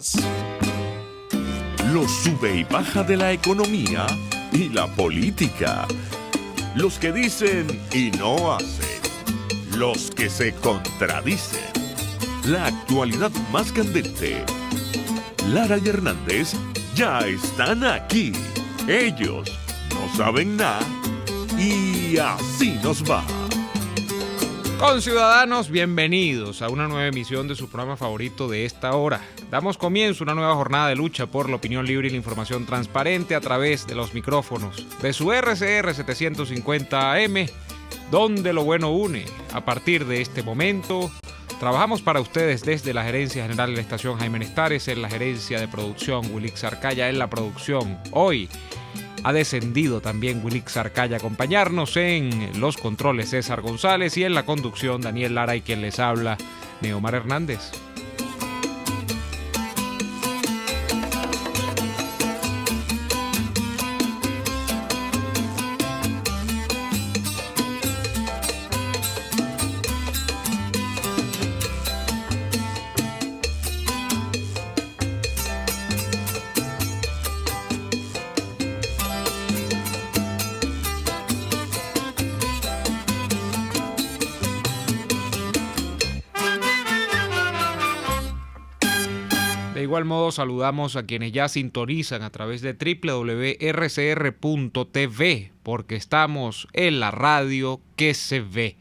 Noticias. Los sube y baja de la economía y la política. Los que dicen y no hacen. Los que se contradicen. La actualidad más candente. Lara y Hernández ya están aquí. Ellos no saben nada y así nos va. Conciudadanos, bienvenidos a una nueva emisión de su programa favorito de esta hora. Damos comienzo a una nueva jornada de lucha por la opinión libre y la información transparente a través de los micrófonos de su RCR 750 AM, donde lo bueno une. A partir de este momento, trabajamos para ustedes desde la Gerencia General de la Estación Jaime Nestares, en la Gerencia de Producción, Wilix Arcaya en la producción. Hoy ha descendido también Wilix Arcaya a acompañarnos en los controles César González y en la conducción Daniel Lara y quien les habla, Neomar Hernández. De igual modo, saludamos a quienes ya sintonizan a través de www.rcr.tv, porque estamos en la radio que se ve.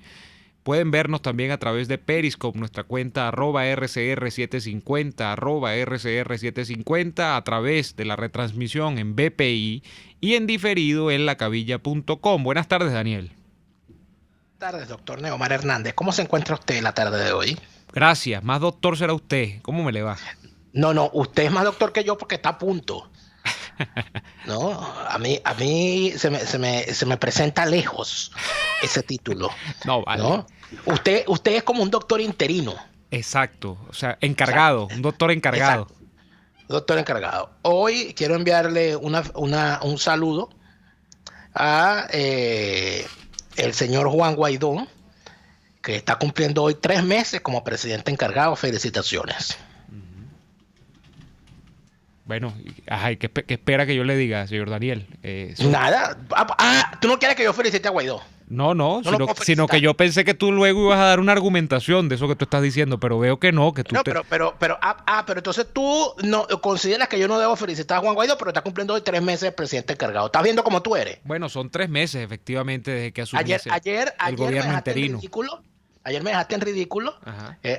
Pueden vernos también a través de Periscope, nuestra cuenta @RCR750, @RCR750, a través de la retransmisión en BPI y en diferido en lacavilla.com. Buenas tardes, Daniel. Buenas tardes, doctor Neomar Hernández. ¿Cómo se encuentra usted la tarde de hoy? Gracias. Más doctor será usted. ¿Cómo me le va? No, usted es más doctor que yo porque está a punto. No, a mí se me presenta lejos ese título. No, vale. ¿No? Usted es como un doctor interino. Exacto, o sea, encargado, un doctor encargado. Exacto. Doctor encargado. Hoy quiero enviarle un saludo a el señor Juan Guaidó, que está cumpliendo hoy 3 meses como presidente encargado. Felicitaciones. Bueno, ¿qué espera que yo le diga, señor Daniel? Nada. ¿Tú no quieres que yo felicite a Guaidó? No, sino que yo pensé que tú luego ibas a dar una argumentación de eso que tú estás diciendo, pero veo que no, que tú pero entonces tú no consideras que yo no debo felicitar a Juan Guaidó, pero está cumpliendo hoy 3 meses de presidente encargado. ¿Estás viendo cómo tú eres? Bueno, son 3 meses, efectivamente, desde que asumiese el gobierno interino. Ayer me dejaste en ridículo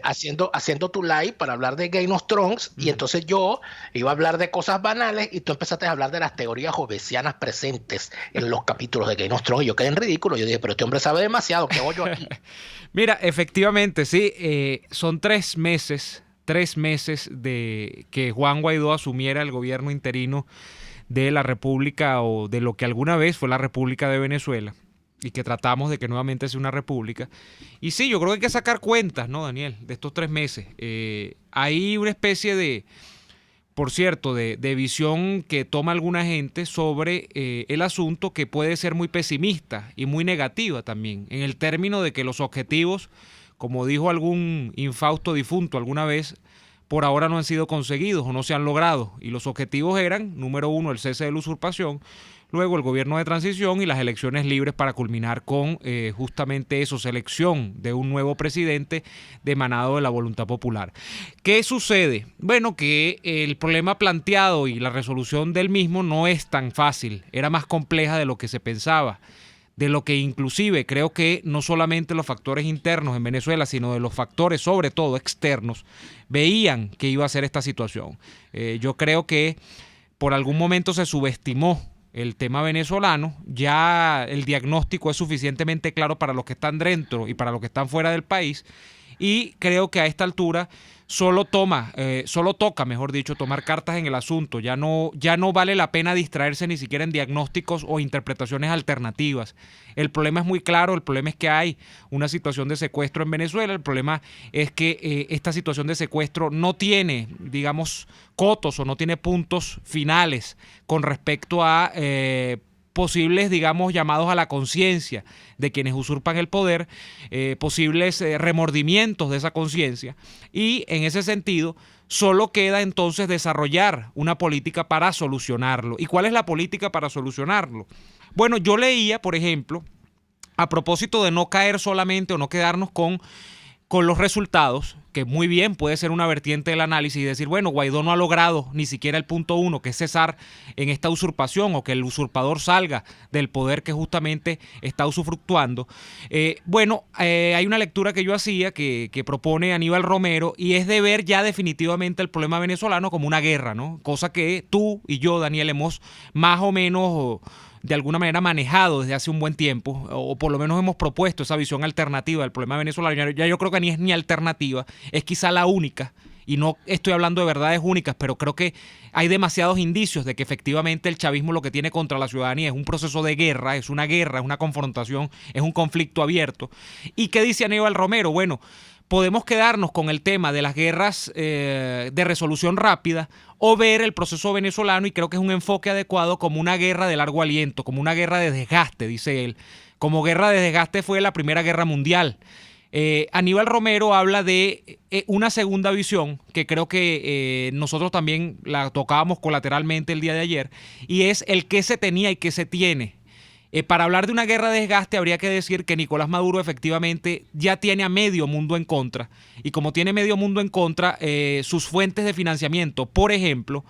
haciendo tu live para hablar de Game of Thrones, y entonces yo iba a hablar de cosas banales y tú empezaste a hablar de las teorías hobbesianas presentes en los capítulos de Game of Thrones y yo quedé en ridículo. Yo dije, pero este hombre sabe demasiado, ¿qué hago yo aquí? Mira, efectivamente, sí, son 3 meses de que Juan Guaidó asumiera el gobierno interino de la República, o de lo que alguna vez fue la República de Venezuela, y que tratamos de que nuevamente sea una república. Y sí, yo creo que hay que sacar cuentas, ¿no, Daniel? De estos 3 meses. Hay una especie de, por cierto, de visión que toma alguna gente sobre el asunto, que puede ser muy pesimista y muy negativa también, en el término de que los objetivos, como dijo algún infausto difunto alguna vez, por ahora no han sido conseguidos o no se han logrado. Y los objetivos eran, número 1, el cese de la usurpación, luego el gobierno de transición y las elecciones libres para culminar con justamente eso, selección de un nuevo presidente emanado de la voluntad popular. ¿Qué sucede? Bueno, que el problema planteado y la resolución del mismo no es tan fácil, era más compleja de lo que se pensaba, de lo que inclusive creo que no solamente los factores internos en Venezuela, sino de los factores sobre todo externos, veían que iba a ser esta situación. Yo creo que por algún momento se subestimó el tema venezolano. Ya el diagnóstico es suficientemente claro para los que están dentro y para los que están fuera del país, y creo que a esta altura solo toca, tomar cartas en el asunto. Ya no vale la pena distraerse ni siquiera en diagnósticos o interpretaciones alternativas. El problema es muy claro, el problema es que hay una situación de secuestro en Venezuela, el problema es que esta situación de secuestro no tiene, digamos, cotos o no tiene puntos finales con respecto a posibles, digamos, llamados a la conciencia de quienes usurpan el poder, posibles remordimientos de esa conciencia, y en ese sentido Solo queda entonces desarrollar una política para solucionarlo. ¿Y cuál es la política para solucionarlo? Bueno, yo leía, por ejemplo, a propósito de no caer solamente o no quedarnos con los resultados, que muy bien puede ser una vertiente del análisis y decir, bueno, Guaidó no ha logrado ni siquiera el punto 1, que es cesar en esta usurpación o que el usurpador salga del poder que justamente está usufructuando. Hay una lectura que yo hacía que propone Aníbal Romero y es de ver ya definitivamente el problema venezolano como una guerra, ¿no? Cosa que tú y yo, Daniel, hemos más o menos de alguna manera manejado desde hace un buen tiempo, o por lo menos hemos propuesto esa visión alternativa del problema venezolano. Ya yo creo que ni es ni alternativa, es quizá la única, y no estoy hablando de verdades únicas, pero creo que hay demasiados indicios de que efectivamente el chavismo lo que tiene contra la ciudadanía es un proceso de guerra, es una confrontación, es un conflicto abierto. ¿Y qué dice Aníbal Romero? Bueno, podemos quedarnos con el tema de las guerras de resolución rápida o ver el proceso venezolano, y creo que es un enfoque adecuado, como una guerra de largo aliento, como una guerra de desgaste, dice él. Como guerra de desgaste fue la Primera Guerra Mundial. Aníbal Romero habla de una segunda visión que creo que nosotros también la tocábamos colateralmente el día de ayer, y es el qué se tenía y qué se tiene. Para hablar de una guerra de desgaste habría que decir que Nicolás Maduro efectivamente ya tiene a medio mundo en contra, y como tiene medio mundo en contra, sus fuentes de financiamiento, por ejemplo,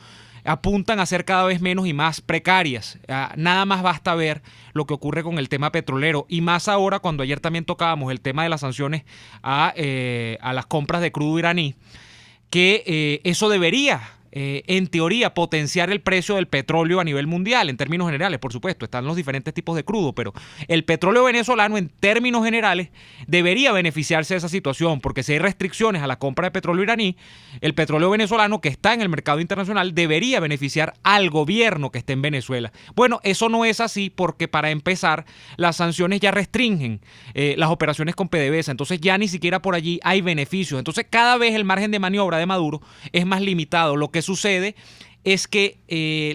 apuntan a ser cada vez menos y más precarias. Nada más basta ver lo que ocurre con el tema petrolero, y más ahora cuando ayer también tocábamos el tema de las sanciones a las compras de crudo iraní, que eso debería en teoría potenciar el precio del petróleo a nivel mundial, en términos generales, por supuesto, están los diferentes tipos de crudo, pero el petróleo venezolano en términos generales debería beneficiarse de esa situación, porque si hay restricciones a la compra de petróleo iraní, el petróleo venezolano que está en el mercado internacional debería beneficiar al gobierno que esté en Venezuela. Bueno, eso no es así, porque para empezar, las sanciones ya restringen las operaciones con PDVSA, entonces ya ni siquiera por allí hay beneficios, entonces cada vez el margen de maniobra de Maduro es más limitado. Lo que sucede es que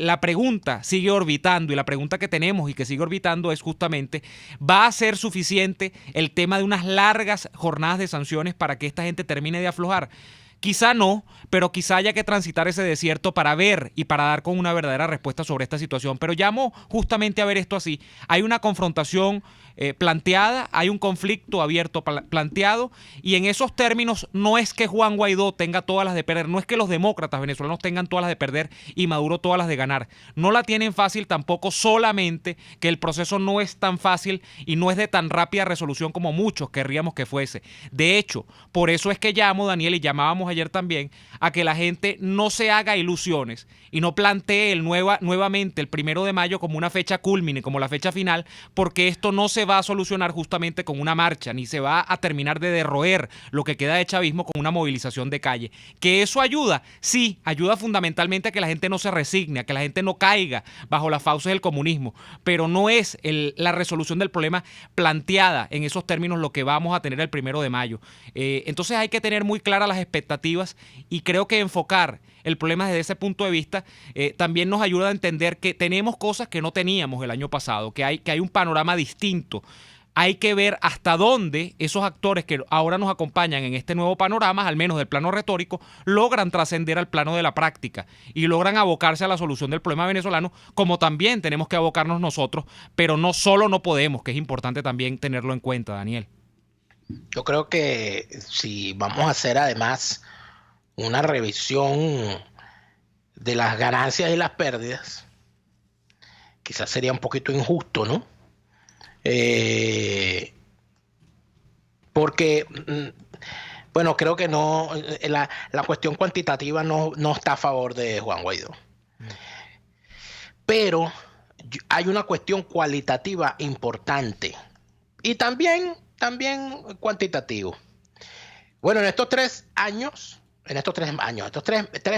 la pregunta sigue orbitando, y la pregunta que tenemos y que sigue orbitando es justamente, ¿va a ser suficiente el tema de unas largas jornadas de sanciones para que esta gente termine de aflojar? Quizá no, pero quizá haya que transitar ese desierto para ver y para dar con una verdadera respuesta sobre esta situación. Pero llamo justamente a ver esto así. Hay una confrontación planteada, hay un conflicto abierto planteado, y en esos términos no es que Juan Guaidó tenga todas las de perder, no es que los demócratas venezolanos tengan todas las de perder y Maduro todas las de ganar. No la tienen fácil tampoco, solamente que el proceso no es tan fácil y no es de tan rápida resolución como muchos querríamos que fuese. De hecho, por eso es que llamo, Daniel, y llamábamos ayer también, a que la gente no se haga ilusiones y no plantee nuevamente el 1 de mayo como una fecha culmine, como la fecha final, porque esto no se va a solucionar justamente con una marcha, ni se va a terminar de derroer lo que queda de chavismo con una movilización de calle. ¿Que eso ayuda? Sí, ayuda fundamentalmente a que la gente no se resigne, a que la gente no caiga bajo las fauces del comunismo, pero no es la resolución del problema planteada en esos términos lo que vamos a tener el 1 de mayo. Entonces hay que tener muy claras las expectativas, y creo que enfocar el problema desde ese punto de vista también nos ayuda a entender que tenemos cosas que no teníamos el año pasado, que hay un panorama distinto. Hay que ver hasta dónde esos actores que ahora nos acompañan en este nuevo panorama, al menos del plano retórico, logran trascender al plano de la práctica y logran abocarse a la solución del problema venezolano, como también tenemos que abocarnos nosotros, pero no solo no podemos, que es importante también tenerlo en cuenta, Daniel. Yo creo que si vamos a hacer además una revisión de las ganancias y las pérdidas, quizás sería un poquito injusto, ¿no? Porque, bueno, creo que no, la cuestión cuantitativa no está a favor de Juan Guaidó. Pero hay una cuestión cualitativa importante y también cuantitativo. Bueno, en estos 3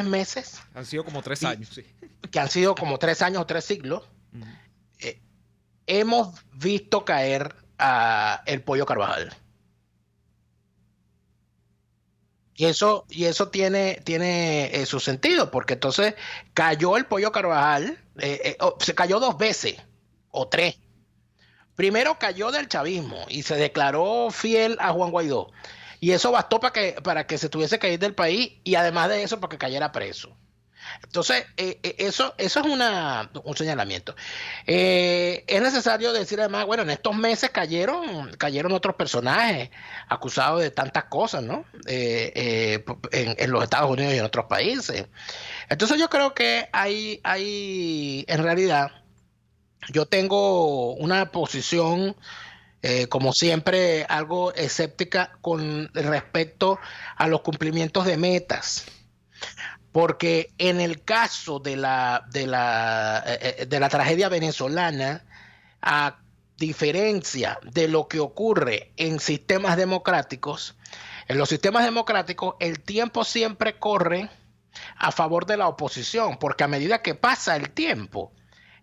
meses. Han sido como 3 años, sí. Que han sido como 3 años o 3 siglos. Hemos visto caer a el Pollo Carvajal. Y eso tiene su sentido, porque entonces cayó el Pollo Carvajal, se cayó 2 veces o 3. Primero cayó del chavismo y se declaró fiel a Juan Guaidó. Y eso bastó para que se tuviese que ir del país y además de eso para que cayera preso. Entonces, eso es un señalamiento. Es necesario decir además, bueno, en estos meses cayeron otros personajes acusados de tantas cosas, ¿no? En los Estados Unidos y en otros países. Entonces yo creo que en realidad, yo tengo una posición, como siempre, algo escéptica con respecto a los cumplimientos de metas. Porque en el caso de la tragedia venezolana, a diferencia de lo que ocurre en sistemas democráticos, en los sistemas democráticos el tiempo siempre corre a favor de la oposición, porque a medida que pasa el tiempo,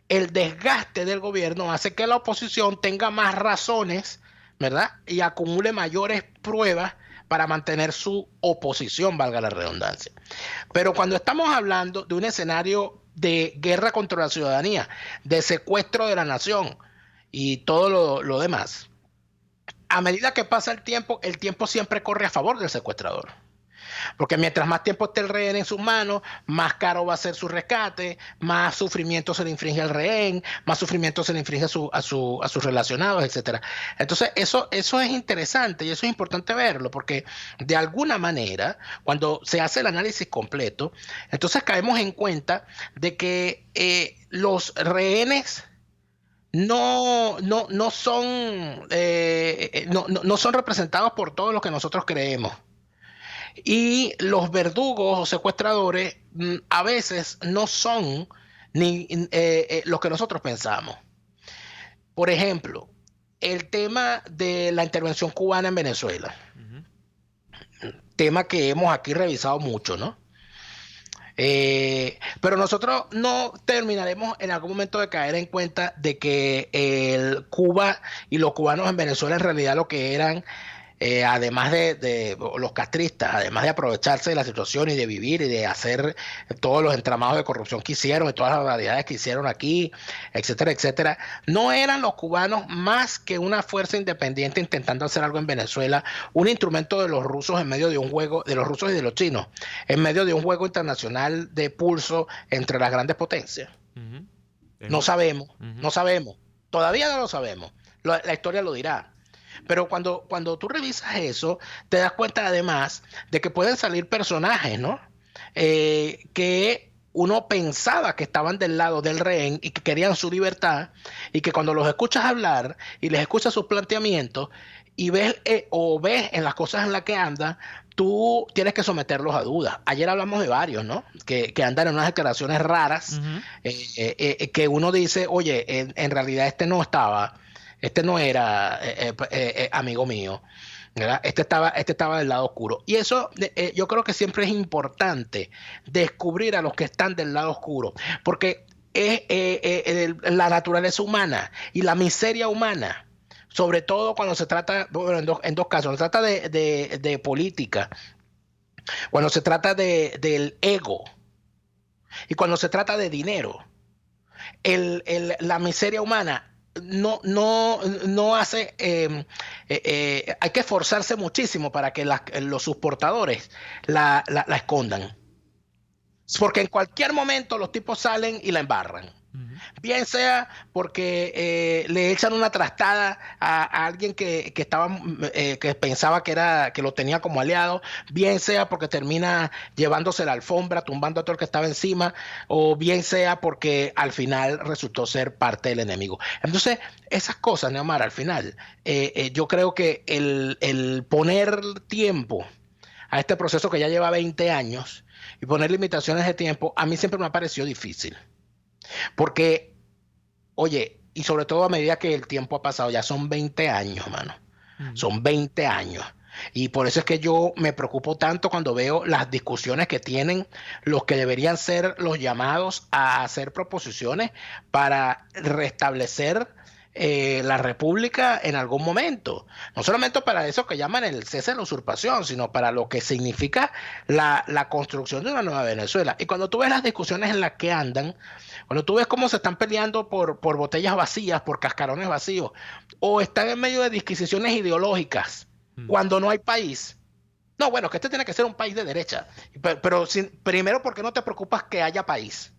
el desgaste del gobierno hace que la oposición tenga más razones, ¿verdad? Y acumule mayores pruebas para mantener su oposición, valga la redundancia. Pero cuando estamos hablando de un escenario de guerra contra la ciudadanía, de secuestro de la nación y todo lo demás, a medida que pasa el tiempo siempre corre a favor del secuestrador. Porque mientras más tiempo esté el rehén en sus manos, más caro va a ser su rescate, más sufrimiento se le inflige al rehén, más sufrimiento se le inflige a sus relacionados, etcétera. Entonces, eso es interesante y eso es importante verlo, porque de alguna manera, cuando se hace el análisis completo, entonces caemos en cuenta de que los rehenes no son representados por todo lo que nosotros creemos. Y los verdugos o secuestradores a veces no son ni los que nosotros pensamos. Por ejemplo, el tema de la intervención cubana en Venezuela. Tema que hemos aquí revisado mucho, ¿no? Pero nosotros no terminaremos en algún momento de caer en cuenta de que Cuba y los cubanos en Venezuela en realidad lo que eran, además de los castristas, además de aprovecharse de la situación y de vivir y de hacer todos los entramados de corrupción que hicieron y todas las barbaridades que hicieron aquí, etcétera, etcétera, no eran los cubanos más que una fuerza independiente intentando hacer algo en Venezuela, un instrumento de los rusos en medio de un juego, de los rusos y de los chinos, en medio de un juego internacional de pulso entre las grandes potencias. No sabemos, todavía no lo sabemos, la historia lo dirá. Pero cuando tú revisas eso, te das cuenta además de que pueden salir personajes, ¿no? Que uno pensaba que estaban del lado del rehén y que querían su libertad, y que cuando los escuchas hablar y les escuchas sus planteamientos y ves en las cosas en las que andan, tú tienes que someterlos a dudas. Ayer hablamos de varios, ¿no? Que andan en unas declaraciones raras, que uno dice, oye, en realidad este no era amigo mío, ¿verdad? Este estaba del lado oscuro. Y eso yo creo que siempre es importante descubrir a los que están del lado oscuro, porque la naturaleza humana y la miseria humana, sobre todo cuando se trata, bueno, en dos casos, cuando se trata de política, cuando se trata del ego y cuando se trata de dinero, la miseria humana no hace, hay que esforzarse muchísimo para que sus portadores la escondan, porque en cualquier momento los tipos salen y la embarran. Bien sea porque le echan una trastada a alguien que pensaba que lo tenía como aliado, bien sea porque termina llevándose la alfombra, tumbando a todo el que estaba encima, o bien sea porque al final resultó ser parte del enemigo. Entonces, esas cosas, Neomar, al final, yo creo que el poner tiempo a este proceso que ya lleva 20 años y poner limitaciones de tiempo, a mí siempre me ha parecido difícil. Porque, oye, y sobre todo a medida que el tiempo ha pasado, ya son 20 años, mano. Son 20 años. Y por eso es que yo me preocupo tanto cuando veo las discusiones que tienen los que deberían ser los llamados a hacer proposiciones para restablecer la república en algún momento. No solamente para eso que llaman el cese de la usurpación, sino para lo que significa la construcción de una nueva Venezuela. Y cuando tú ves las discusiones en las que andan, cuando tú ves cómo se están peleando por botellas vacías, por cascarones vacíos, o están en medio de disquisiciones ideológicas, cuando no hay país, No, bueno, que este tiene que ser un país de derecha. Pero primero, ¿por qué no te preocupas que haya país?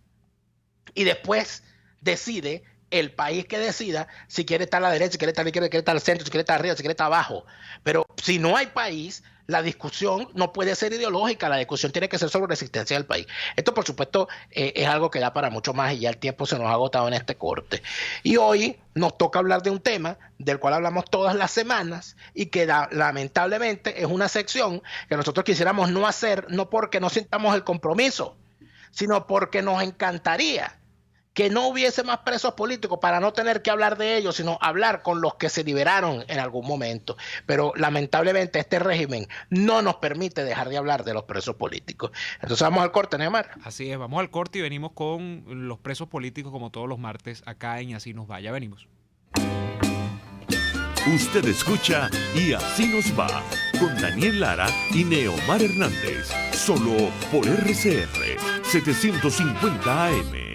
Y después decide el país que decida si quiere estar a la derecha, si quiere estar a la izquierda, si quiere estar al centro, si quiere estar arriba, si quiere estar abajo. Pero si no hay país, la discusión no puede ser ideológica, la discusión tiene que ser sobre la existencia del país. Esto, por supuesto, es algo que da para mucho más y ya el tiempo se nos ha agotado en este corte. Y hoy nos toca hablar de un tema del cual hablamos todas las semanas y que lamentablemente es una sección que nosotros quisiéramos no hacer, no porque no sintamos el compromiso, sino porque nos encantaría que no hubiese más presos políticos para no tener que hablar de ellos, sino hablar con los que se liberaron en algún momento. Pero lamentablemente este régimen no nos permite dejar de hablar de los presos políticos. Entonces vamos al corte, Neymar. Así es, vamos al corte y venimos con los presos políticos como todos los martes acá en Y Así Nos Va. Ya venimos. Usted escucha Y Así Nos Va con Daniel Lara y Neomar Hernández, solo por RCR 750 AM.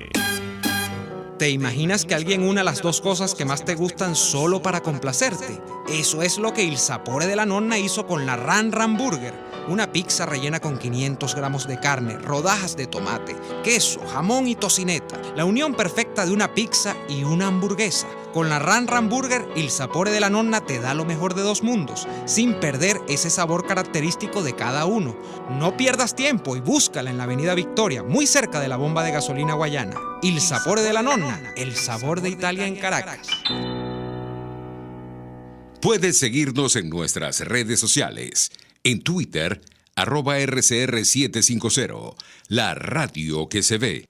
¿Te imaginas que alguien una las dos cosas que más te gustan solo para complacerte? Eso es lo que Il Sapore della Nonna hizo con la Ran Ran Burger, una pizza rellena con 500 gramos de carne, rodajas de tomate, queso, jamón y tocineta. La unión perfecta de una pizza y una hamburguesa. Con la Ran Ran Burger, Il Sapore della Nonna te da lo mejor de dos mundos, sin perder ese sabor característico de cada uno. No pierdas tiempo y búscala en la Avenida Victoria, muy cerca de la bomba de gasolina Guayana. Il Sapore della Nonna, el sabor de Italia en Caracas. Puedes seguirnos en nuestras redes sociales. En Twitter, @RCR750, la radio que se ve.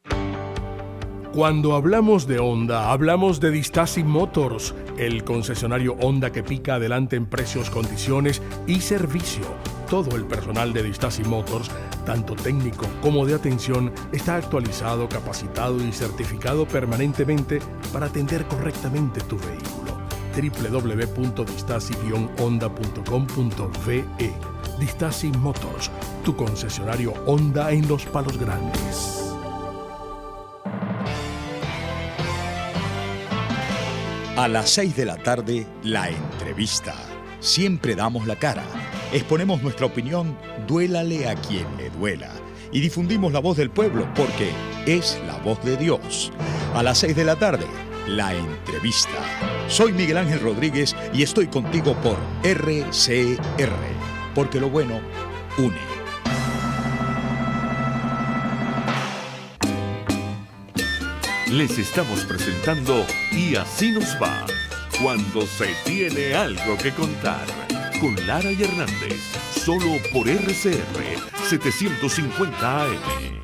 Cuando hablamos de Honda, hablamos de Distasi Motors, el concesionario Honda que pica adelante en precios, condiciones y servicio. Todo el personal de Distasi Motors, tanto técnico como de atención, está actualizado, capacitado y certificado permanentemente para atender correctamente tu vehículo. www.distasi-honda.com.ve. Distasi Motors, tu concesionario Honda en Los Palos Grandes. A las 6 de la tarde, la entrevista. Siempre damos la cara. Exponemos nuestra opinión, duélale a quien le duela. Y difundimos la voz del pueblo porque es la voz de Dios. A las 6 de la tarde, la entrevista. Soy Miguel Ángel Rodríguez y estoy contigo por RCR. Porque lo bueno une. Les estamos presentando Y Así Nos Va, cuando se tiene algo que contar, con Lara y Hernández, solo por RCR 750 AM.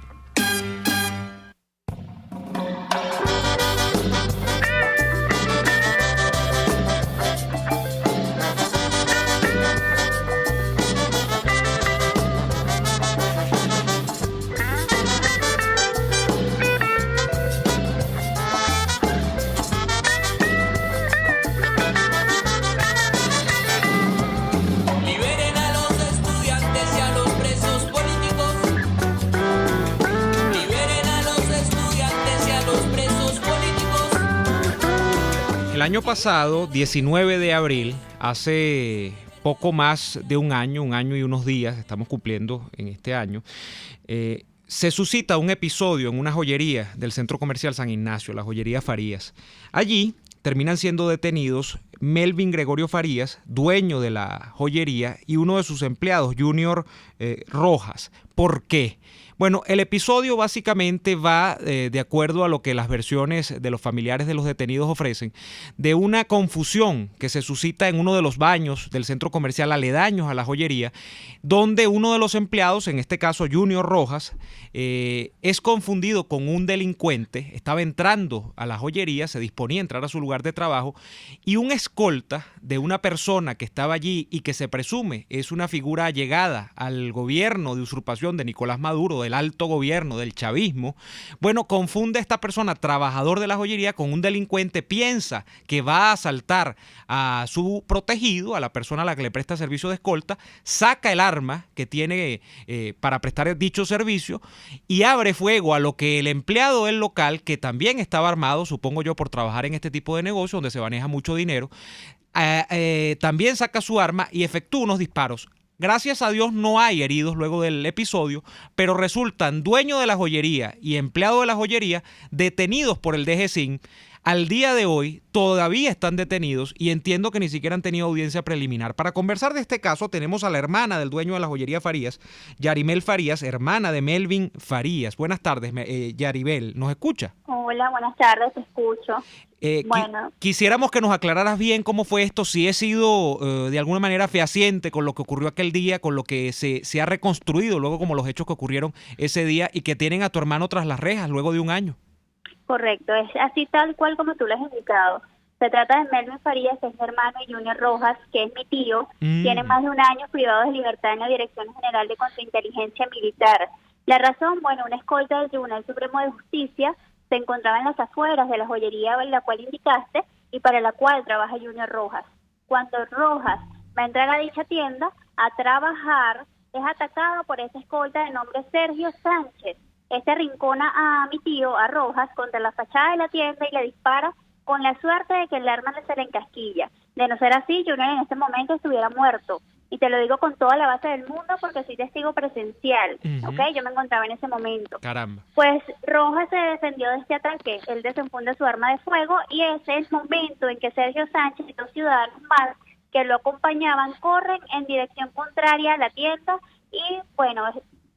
El año pasado, 19 de abril, hace poco más de un año y unos días, estamos cumpliendo en este año, se suscita un episodio en una joyería del Centro Comercial San Ignacio, la joyería Farías. Allí terminan siendo detenidos Melvin Gregorio Farías, dueño de la joyería, y uno de sus empleados, Junior Rojas. ¿Por qué? Bueno, el episodio básicamente va, de acuerdo a lo que las versiones de los familiares de los detenidos ofrecen, de una confusión que se suscita en uno de los baños del centro comercial aledaños a la joyería, donde uno de los empleados, en este caso Junior Rojas, es confundido con un delincuente. Estaba entrando a la joyería, se disponía a entrar a su lugar de trabajo, y un escolta de una persona que estaba allí y que se presume es una figura allegada al gobierno de usurpación de Nicolás Maduro, del alto gobierno, del chavismo, bueno, confunde a esta persona, trabajador de la joyería, con un delincuente, piensa que va a asaltar a su protegido, a la persona a la que le presta servicio de escolta, saca el arma que tiene para prestar dicho servicio y abre fuego a lo que el empleado del local, que también estaba armado, supongo yo, por trabajar en este tipo de negocio donde se maneja mucho dinero, también saca su arma y efectúa unos disparos Gracias a Dios no hay heridos luego del episodio, pero resultan dueño de la joyería y empleado de la joyería detenidos por el DGCIN. Al día de hoy todavía están detenidos y entiendo que ni siquiera han tenido audiencia preliminar. Para conversar de este caso tenemos a la hermana del dueño de la joyería Farías, Yarimel Farías, hermana de Melvin Farías. Buenas tardes, Yaribel. ¿Nos escucha? Hola, buenas tardes, te escucho. Bueno. Quisiéramos que nos aclararas bien cómo fue esto, si he sido de alguna manera fehaciente con lo que ocurrió aquel día, con lo que se ha reconstruido luego como los hechos que ocurrieron ese día y que tienen a tu hermano tras las rejas luego de un año. Correcto, es así tal cual como tú lo has indicado. Se trata de Melvin Farías, que es mi hermano, y Junior Rojas, que es mi tío. Tiene más de un año privado de libertad en la Dirección General de Contrainteligencia Militar. La razón, bueno, una escolta del Tribunal Supremo de Justicia se encontraba en las afueras de la joyería en la cual indicaste y para la cual trabaja Junior Rojas. Cuando Rojas va a entrar a dicha tienda a trabajar, es atacado por esa escolta de nombre Sergio Sánchez. Este rincona a mi tío, a Rojas, contra la fachada de la tienda y le dispara con la suerte de que el arma se le encasquilla. De no ser así, Junior en este momento estuviera muerto. Y te lo digo con toda la base del mundo porque soy testigo presencial, ¿ok? Yo me encontraba en ese momento. Caramba. Pues Rojas se defendió de este ataque. Él desenfunda su arma de fuego y ese es el momento en que Sergio Sánchez y dos ciudadanos más que lo acompañaban corren en dirección contraria a la tienda y, bueno,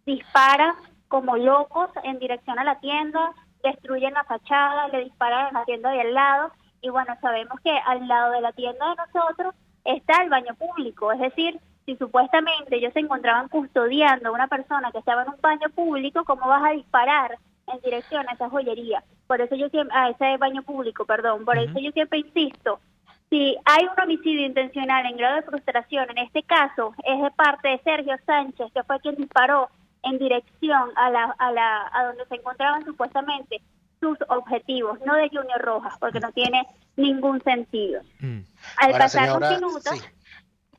disparan como locos en dirección a la tienda, destruyen la fachada, le disparan a la tienda de al lado y bueno, sabemos que al lado de la tienda de nosotros está el baño público, es decir, si supuestamente ellos se encontraban custodiando a una persona que estaba en un baño público, ¿cómo vas a disparar en dirección a esa joyería? Por eso yo siempre, a ese baño público, perdón, por eso yo siempre insisto, si hay un homicidio intencional en grado de frustración, en este caso es de parte de Sergio Sánchez, que fue quien disparó en dirección a donde se encontraban supuestamente sus objetivos, no de Junior Rojas, porque no tiene ningún sentido. Al pasar los minutos...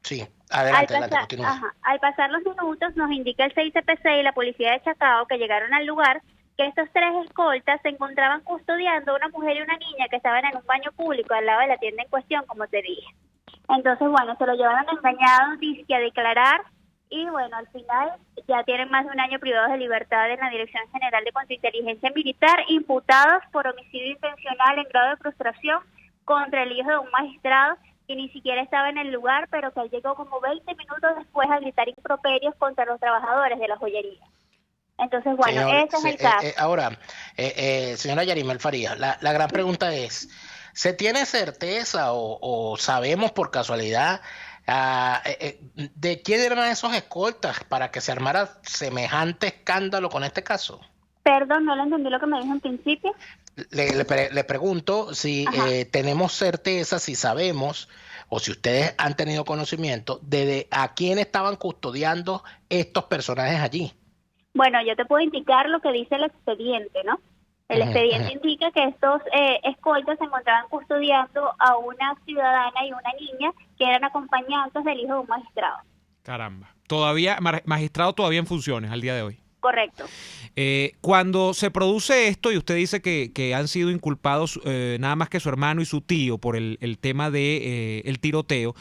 Sí, adelante, al pasar los minutos nos indica el 6CPC y la policía de Chacao que llegaron al lugar que estos tres escoltas se encontraban custodiando a una mujer y una niña que estaban en un baño público al lado de la tienda en cuestión, como te dije. Entonces, bueno, se lo llevaron engañados, dizque a declarar. Y bueno, al final ya tienen más de un año privados de libertad en la Dirección General de Contrainteligencia Militar, imputados por homicidio intencional en grado de frustración contra el hijo de un magistrado que ni siquiera estaba en el lugar, pero que llegó como 20 minutos después a gritar improperios contra los trabajadores de la joyería. Entonces, bueno, ese es el caso. Ahora, señora Yarimel Farías, la gran pregunta es, ¿se tiene certeza o sabemos por casualidad de quién eran esos escoltas para que se armara semejante escándalo con este caso? Perdón, no le entendí lo que me dijo en principio. Le pregunto si tenemos certeza, si sabemos o si ustedes han tenido conocimiento de a quién estaban custodiando estos personajes allí. Bueno, yo te puedo indicar lo que dice el expediente, ¿no? El expediente indica que estos escoltas se encontraban custodiando a una ciudadana y una niña que eran acompañantes del hijo de un magistrado. Caramba. Magistrado todavía en funciones al día de hoy. Correcto. Cuando se produce esto y usted dice que han sido inculpados nada más que su hermano y su tío por el tema de el tiroteo,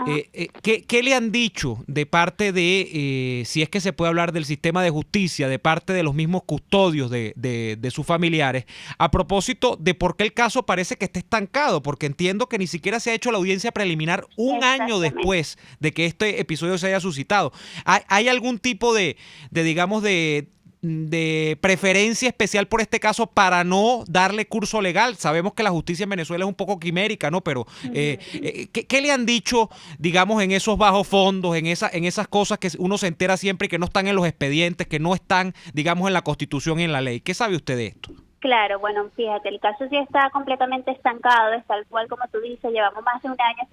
¿qué le han dicho de parte de, si es que se puede hablar del sistema de justicia, de parte de los mismos custodios de sus familiares, a propósito de por qué el caso parece que está estancado? Porque entiendo que ni siquiera se ha hecho la audiencia preliminar un año después de que este episodio se haya suscitado. ¿Hay algún tipo de digamos, de preferencia especial por este caso para no darle curso legal? Sabemos que la justicia en Venezuela es un poco quimérica, ¿no? Pero ¿qué le han dicho, digamos, en esos bajos fondos, en esas cosas que uno se entera siempre y que no están en los expedientes, que no están, digamos, en la Constitución y en la ley? ¿Qué sabe usted de esto? Claro, bueno, fíjate, el caso sí está completamente estancado, es tal cual como tú dices, llevamos más de un año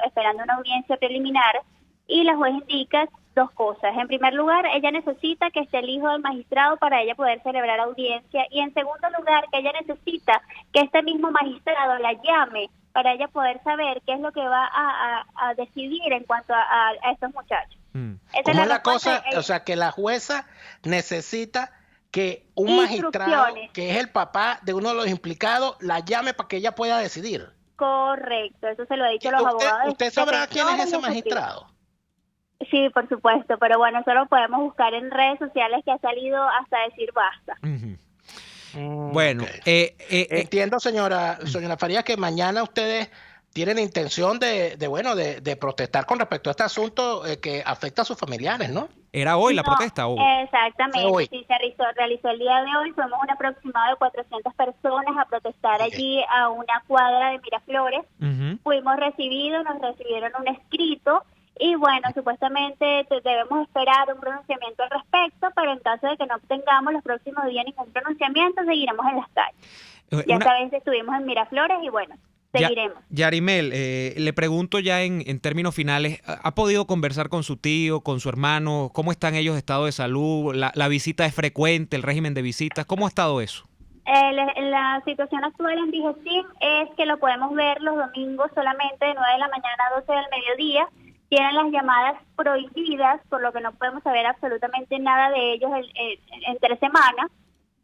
esperando una audiencia preliminar y la juez indica dos cosas. En primer lugar, ella necesita que esté el hijo del magistrado para ella poder celebrar audiencia y en segundo lugar, que ella necesita que este mismo magistrado la llame para ella poder saber qué es lo que va a decidir en cuanto a estos muchachos. ¿Cómo es la cosa? O sea, que la jueza necesita que un magistrado, que es el papá de uno de los implicados, la llame para que ella pueda decidir. Correcto, eso se lo ha dicho a los abogados. ¿Usted sabrá quién es ese magistrado? Sí, por supuesto, pero bueno, eso lo podemos buscar en redes sociales, que ha salido hasta decir basta. Bueno, Okay. Entiendo, señora Farías, que mañana ustedes tienen intención de protestar con respecto a este asunto que afecta a sus familiares, ¿no? ¿Era hoy la No, protesta? ¿O? exactamente, Hoy. sí, realizó el día de hoy. Fuimos un aproximado de 400 personas a protestar allí a una cuadra de Miraflores. Fuimos recibidos, nos recibieron un escrito y bueno, supuestamente debemos esperar un pronunciamiento al respecto, pero en caso de que no obtengamos los próximos días ningún pronunciamiento, seguiremos en las calles. Ya esta vez estuvimos en Miraflores y bueno, seguiremos. Yarimel, le pregunto ya en términos finales, ¿ha podido conversar con su tío, con su hermano? ¿Cómo están ellos de estado de salud? ¿La visita es frecuente, el régimen de visitas? ¿Cómo ha estado eso? La situación actual en Dijesim es que lo podemos ver los domingos solamente de 9 de la mañana a 12 del mediodía. Tienen las llamadas prohibidas, por lo que no podemos saber absolutamente nada de ellos entre semana.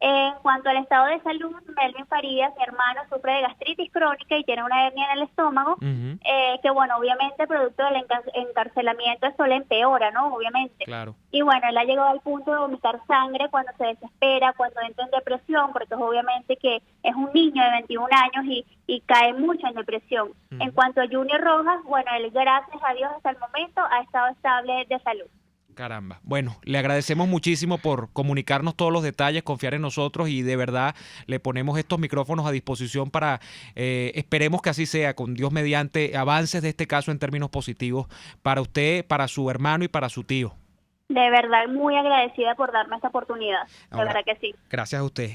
En cuanto al estado de salud, Melvin Farías, mi hermano, sufre de gastritis crónica y tiene una hernia en el estómago, que bueno, obviamente producto del encarcelamiento eso le empeora, ¿no? Obviamente. Claro. Y bueno, él ha llegado al punto de vomitar sangre cuando se desespera, cuando entra en depresión, porque obviamente que es un niño de 21 años y cae mucho en depresión. En cuanto a Junior Rojas, bueno, él gracias a Dios hasta el momento ha estado estable de salud. Caramba. Bueno, le agradecemos muchísimo por comunicarnos todos los detalles, confiar en nosotros y de verdad le ponemos estos micrófonos a disposición para, esperemos que así sea, con Dios mediante, avances de este caso en términos positivos para usted, para su hermano y para su tío. De verdad, muy agradecida por darme esta oportunidad. De verdad que sí. Gracias a usted.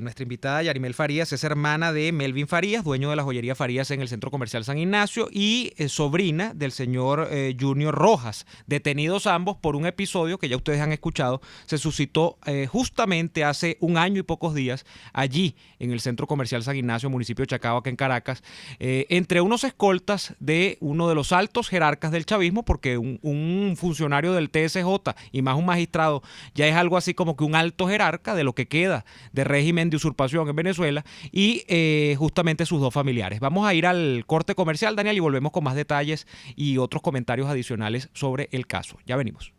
Nuestra invitada Yarimel Farías es hermana de Melvin Farías, dueño de la joyería Farías en el Centro Comercial San Ignacio y sobrina del señor Junior Rojas, detenidos ambos por un episodio que ya ustedes han escuchado, se suscitó justamente hace un año y pocos días allí en el Centro Comercial San Ignacio, municipio de Chacao, acá en Caracas, entre unos escoltas de uno de los altos jerarcas del chavismo, porque un funcionario del TSJ y más un magistrado ya es algo así como que un alto jerarca de lo que queda de régimen de usurpación en Venezuela y justamente sus dos familiares. Vamos a ir al corte comercial, Daniel, y volvemos con más detalles y otros comentarios adicionales sobre el caso. Ya venimos.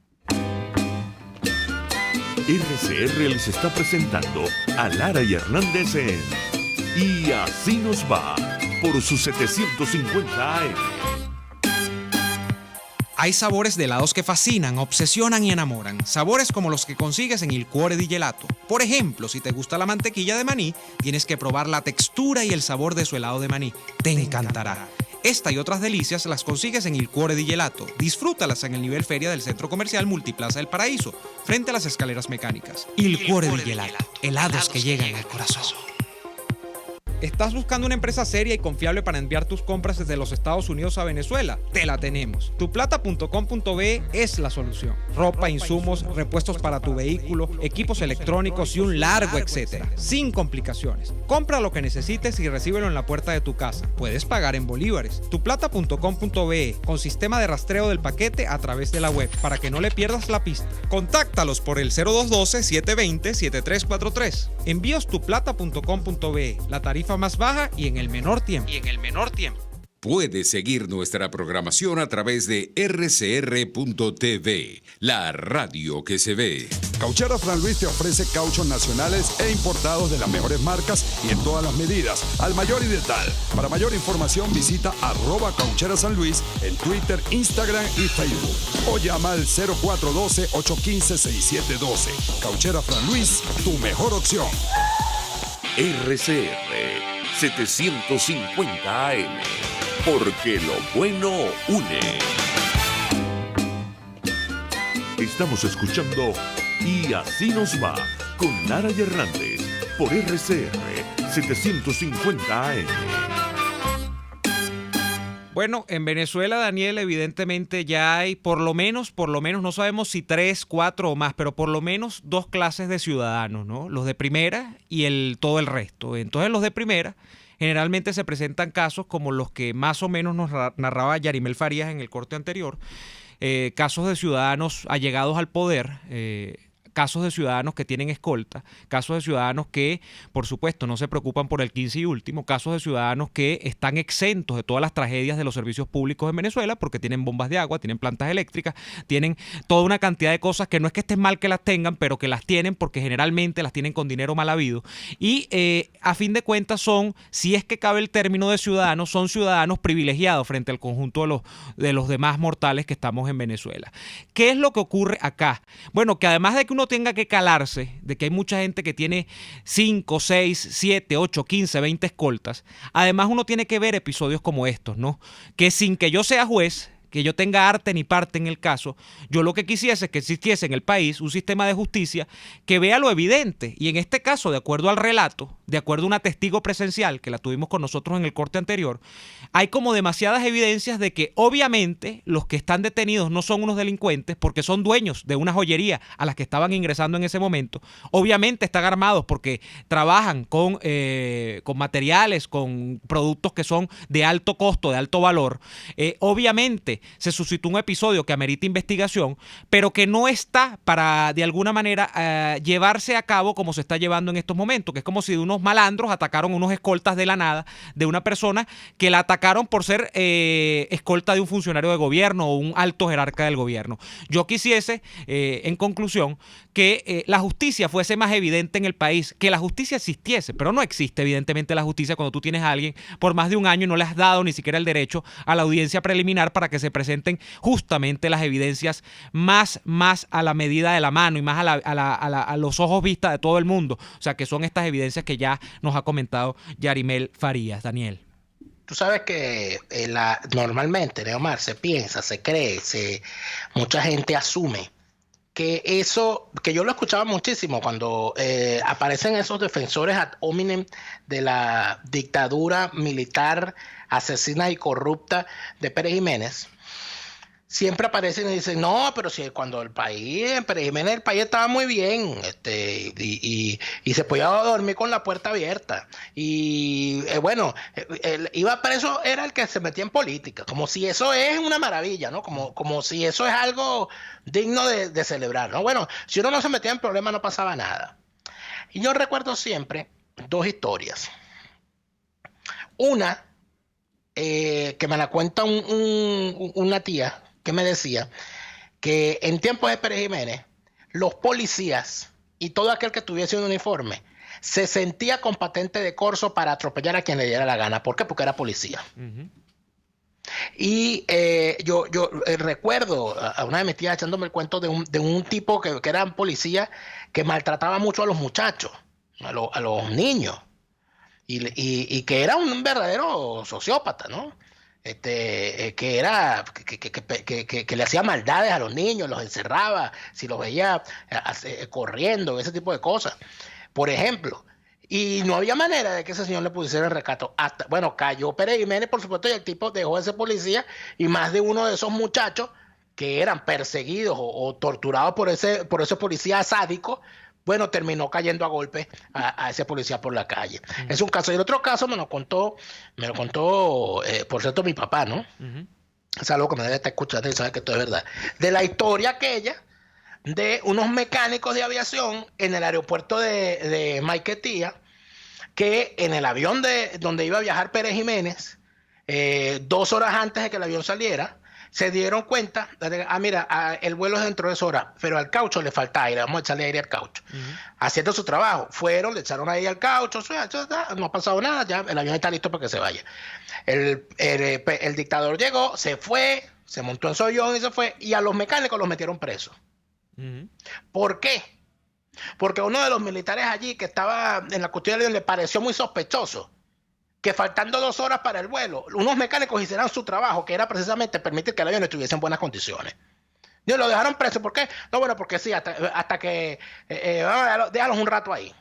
RCR les está presentando a Lara y Hernández en Y Así Nos Va por sus 750 AM. Hay sabores de helados que fascinan, obsesionan y enamoran. Sabores como los que consigues en Il Cuore di Gelato. Por ejemplo, si te gusta la mantequilla de maní, tienes que probar la textura y el sabor de su helado de maní. Te encantará. Esta y otras delicias las consigues en Il Cuore di Gelato. Disfrútalas en el nivel feria del Centro Comercial Multiplaza del Paraíso, frente a las escaleras mecánicas. Il Cuore di Gelato. Helados que llegan al corazón. ¿Estás buscando una empresa seria y confiable para enviar tus compras desde los Estados Unidos a Venezuela? Te la tenemos. Tuplata.com.be es la solución. Ropa, insumos, repuestos para tu vehículo, equipos electrónicos y un largo etcétera. Sin complicaciones. Compra lo que necesites y recíbelo en la puerta de tu casa. Puedes pagar en bolívares. Tuplata.com.be con sistema de rastreo del paquete a través de la web para que no le pierdas la pista. Contáctalos por el 0212-720-7343. Envíos tuplata.com.be. La tarifa más baja y en el menor tiempo. Puedes seguir nuestra programación a través de rcr.tv, la radio que se ve. Cauchera Fran Luis te ofrece cauchos nacionales e importados de las mejores marcas y en todas las medidas, al mayor y de tal. Para mayor información visita @Cauchera San Luis en Twitter, Instagram y Facebook. O llama al 0412-815-6712. Cauchera Fran Luis, tu mejor opción. RCR 750 AM, porque lo bueno une. Estamos escuchando Y Así Nos Va con Lara y Hernández por RCR 750 AM. Bueno, en Venezuela, Daniel, evidentemente ya hay por lo menos, no sabemos si 3, 4 o más, pero por lo menos 2 clases de ciudadanos, ¿no? Los de primera y todo el resto. Entonces, los de primera generalmente se presentan casos como los que más o menos nos narraba Yarimel Farías en el corte anterior, casos de ciudadanos allegados al poder, casos de ciudadanos que tienen escolta, casos de ciudadanos que, por supuesto, no se preocupan por el 15 y último, casos de ciudadanos que están exentos de todas las tragedias de los servicios públicos en Venezuela porque tienen bombas de agua, tienen plantas eléctricas, tienen toda una cantidad de cosas que no es que estén mal que las tengan, pero que las tienen porque generalmente las tienen con dinero mal habido. Y a fin de cuentas son, si es que cabe el término de ciudadanos, son ciudadanos privilegiados frente al conjunto de los demás mortales que estamos en Venezuela. ¿Qué es lo que ocurre acá? Bueno, que además de que uno tenga que calarse, de que hay mucha gente que tiene 5, 6, 7, 8, 15, 20 escoltas, además uno tiene que ver episodios como estos, ¿no? Que sin que yo sea juez, que yo tenga arte ni parte en el caso, yo lo que quisiese es que existiese en el país un sistema de justicia que vea lo evidente. Y en este caso, de acuerdo al relato, de acuerdo a una testigo presencial que la tuvimos con nosotros en el corte anterior, hay como demasiadas evidencias de que obviamente los que están detenidos no son unos delincuentes porque son dueños de una joyería a las que estaban ingresando en ese momento. Obviamente están armados porque trabajan con materiales, con productos que son de alto costo, de alto valor. Obviamente se suscitó un episodio que amerita investigación, pero que no está para, de alguna manera, llevarse a cabo como se está llevando en estos momentos, que es como si unos malandros atacaron unos escoltas de la nada de una persona que la atacaron por ser escolta de un funcionario de gobierno o un alto jerarca del gobierno. Yo quisiese, en conclusión, que la justicia fuese más evidente en el país, que la justicia existiese, pero no existe evidentemente la justicia cuando tú tienes a alguien por más de un año y no le has dado ni siquiera el derecho a la audiencia preliminar para que se presenten justamente las evidencias más a la medida de la mano y más a los ojos vista de todo el mundo. O sea, que son estas evidencias que ya nos ha comentado Yarimel Farías. Daniel. Tú sabes que normalmente, Neomar, se piensa, se cree, mucha gente asume que eso, que yo lo escuchaba muchísimo cuando aparecen esos defensores ad hominem de la dictadura militar asesina y corrupta de Pérez Jiménez. Siempre aparecen y dicen, no, pero si cuando el país, en Pérez Jiménez, el país estaba muy bien, y se podía dormir con la puerta abierta. Y bueno, iba preso, era el que se metía en política, como si eso es una maravilla, ¿no? Como si eso es algo digno de celebrar, ¿no? Bueno, si uno no se metía en problemas no pasaba nada. Y yo recuerdo siempre dos historias. Una, que me la cuenta una tía, que me decía que en tiempos de Pérez Jiménez, los policías y todo aquel que tuviese un uniforme se sentía con patente de corso para atropellar a quien le diera la gana. ¿Por qué? Porque era policía. Uh-huh. Y yo recuerdo a una de mis tías echándome el cuento de un tipo que era policía que maltrataba mucho a los muchachos, a los niños, y que era un verdadero sociópata, ¿no? Que le hacía maldades a los niños, los encerraba, si los veía corriendo, ese tipo de cosas, por ejemplo. Y no había manera de que ese señor le pusiera el recato. Bueno, cayó Pérez Jiménez, por supuesto, y el tipo dejó de ser policía, y más de uno de esos muchachos que eran perseguidos o torturados por ese policía sádico, bueno, terminó cayendo a golpes a ese policía por la calle. Uh-huh. Es un caso. Y el otro caso me lo contó, por cierto, mi papá, ¿no? Uh-huh. Es algo que me debe estar escuchando y sabe que esto es verdad. De la historia aquella de unos mecánicos de aviación en el aeropuerto de Maiquetía, que en el avión donde iba a viajar Pérez Jiménez, 2 horas antes de que el avión saliera, se dieron cuenta, mira, el vuelo es dentro de 2 horas, pero al caucho le falta aire, vamos a echarle aire al caucho. Uh-huh. Haciendo su trabajo, fueron, le echaron aire al caucho, no ha pasado nada, ya el avión está listo para que se vaya. El dictador llegó, se fue, se montó en su avión y se fue, y a los mecánicos los metieron presos. Uh-huh. ¿Por qué? Porque uno de los militares allí que estaba en la custodia del avión le pareció muy sospechoso que faltando 2 horas para el vuelo, unos mecánicos hicieran su trabajo, que era precisamente permitir que el avión estuviese en buenas condiciones. Y lo dejaron preso. ¿Por qué? No, bueno, porque sí, hasta que déjalos un rato ahí.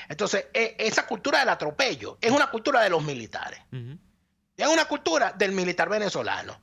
Entonces, esa cultura del atropello es una cultura de los militares. Uh-huh. Es una cultura del militar venezolano.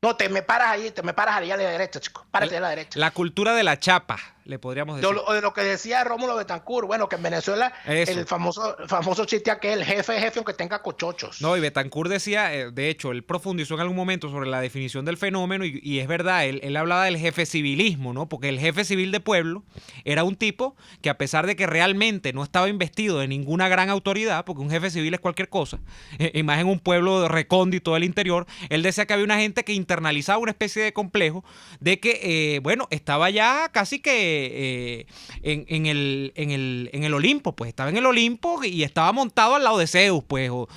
No, te me paras allí a la derecha, chico. Párate a la derecha. La cultura de la chapa, Le podríamos decir. De lo que decía Rómulo Betancourt, bueno, que en Venezuela el famoso chiste aquel, jefe aunque tenga cochochos. No, y Betancourt decía, de hecho, él profundizó en algún momento sobre la definición del fenómeno y es verdad, él hablaba del jefe civilismo, ¿no? Porque el jefe civil de pueblo era un tipo que a pesar de que realmente no estaba investido de ninguna gran autoridad, porque un jefe civil es cualquier cosa, y más en un pueblo recóndito del interior, él decía que había una gente que internalizaba una especie de complejo de que, estaba ya casi que en el Olimpo, pues estaba en el Olimpo y estaba montado al lado de Zeus, pues, o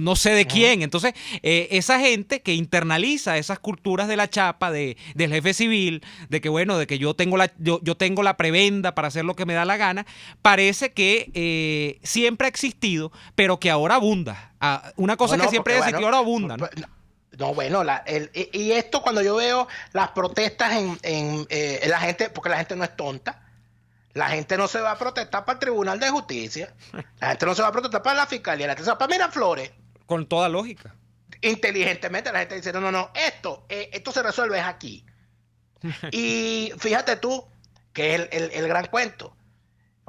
no sé de quién. Entonces, esa gente que internaliza esas culturas de la chapa, del jefe civil, de que yo tengo la prebenda para hacer lo que me da la gana, parece que siempre ha existido, pero que ahora abunda. Una cosa que siempre ha existido ahora abunda, ¿no? No, bueno, y esto cuando yo veo las protestas en la gente, porque la gente no es tonta, la gente no se va a protestar para el Tribunal de Justicia, la gente no se va a protestar para la Fiscalía, la gente se va para Miraflores. Con toda lógica. Inteligentemente la gente dice, no, esto se resuelve aquí. Y fíjate tú, que es el gran cuento.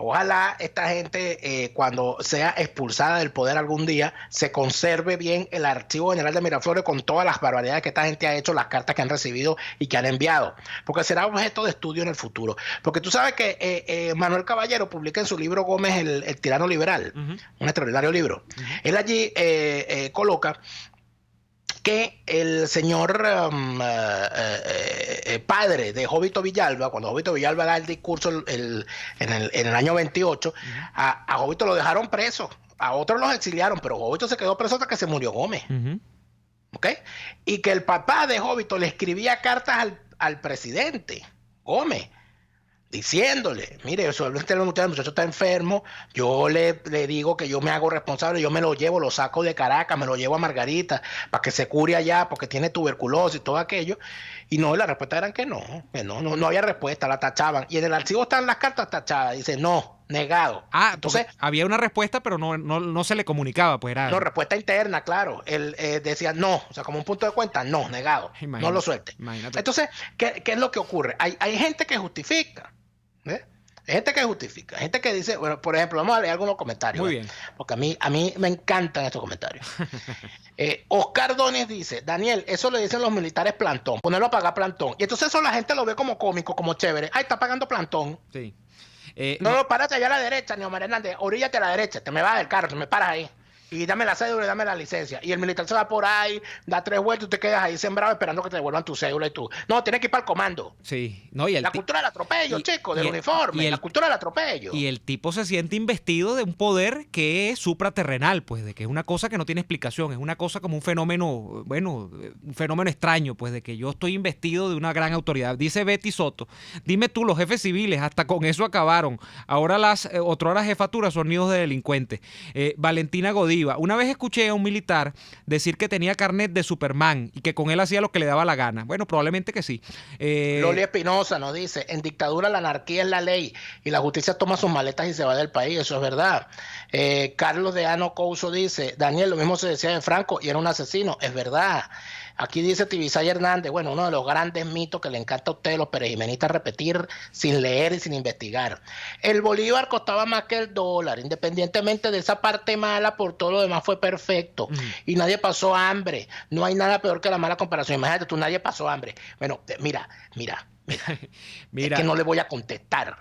Ojalá esta gente, cuando sea expulsada del poder algún día, se conserve bien el Archivo General de Miraflores con todas las barbaridades que esta gente ha hecho, las cartas que han recibido y que han enviado, porque será objeto de estudio en el futuro. Porque tú sabes que Manuel Caballero publica en su libro Gómez, el tirano liberal, un extraordinario libro. Él allí coloca que el señor padre de Jovito Villalba, cuando Jovito Villalba da el discurso en el año 28, a Jovito lo dejaron preso, a otros los exiliaron, pero Jovito se quedó preso hasta que se murió Gómez. ¿Ok? Y que el papá de Jovito le escribía cartas al presidente Gómez, diciéndole, mire, el muchacho está enfermo, yo le digo que yo me hago responsable, yo me lo llevo, lo saco de Caracas, me lo llevo a Margarita para que se cure allá porque tiene tuberculosis y todo aquello. Y no, la respuesta era que no había respuesta, la tachaban. Y en el archivo están las cartas tachadas, dice no, negado. Entonces había una respuesta, pero no se le comunicaba, pues era. No, respuesta interna, claro. Él decía no, o sea, como un punto de cuenta, no, negado. Imagínate, no lo suelte. Imagínate. Entonces, ¿qué es lo que ocurre? Hay gente que justifica. Hay gente que justifica, hay gente que dice, bueno, por ejemplo, vamos a leer algunos comentarios. Muy bien. Porque a mí me encantan estos comentarios. Oscar Dones dice, Daniel, eso le dicen los militares plantón, ponerlo a pagar plantón. Y entonces eso la gente lo ve como cómico, como chévere. Ay, está pagando plantón. Sí. No, párate allá a la derecha, Neomar Hernández, oríllate a la derecha, te me vas del carro, te me paras ahí. Y dame la cédula y dame la licencia. Y el militar se va por ahí, da 3 vueltas y te quedas ahí sembrado esperando que te devuelvan tu cédula y tú. No, tienes que ir para el comando. Sí. La cultura del atropello, chico, del uniforme, la cultura del atropello. Y el tipo se siente investido de un poder que es supraterrenal, pues, de que es una cosa que no tiene explicación, es una cosa como un fenómeno, un fenómeno extraño, pues, de que yo estoy investido de una gran autoridad. Dice Betty Soto, dime tú, los jefes civiles, hasta con eso acabaron. Ahora las otrora jefaturas son nidos de delincuentes. Valentina Godí, una vez escuché a un militar decir que tenía carnet de Superman y que con él hacía lo que le daba la gana. Bueno, probablemente que sí. Loli Espinosa nos dice, en dictadura la anarquía es la ley y la justicia toma sus maletas y se va del país. Eso es verdad. Carlos de Ano Couso dice, Daniel, lo mismo se decía de Franco y era un asesino. Es verdad. Aquí dice Tibisay Hernández, bueno, uno de los grandes mitos que le encanta a ustedes los perejimenistas repetir sin leer y sin investigar. El bolívar costaba más que el dólar, independientemente de esa parte mala, por todo lo demás fue perfecto. Y nadie pasó hambre. No hay nada peor que la mala comparación. Imagínate tú, nadie pasó hambre. Bueno, mira. Es que no le voy a contestar,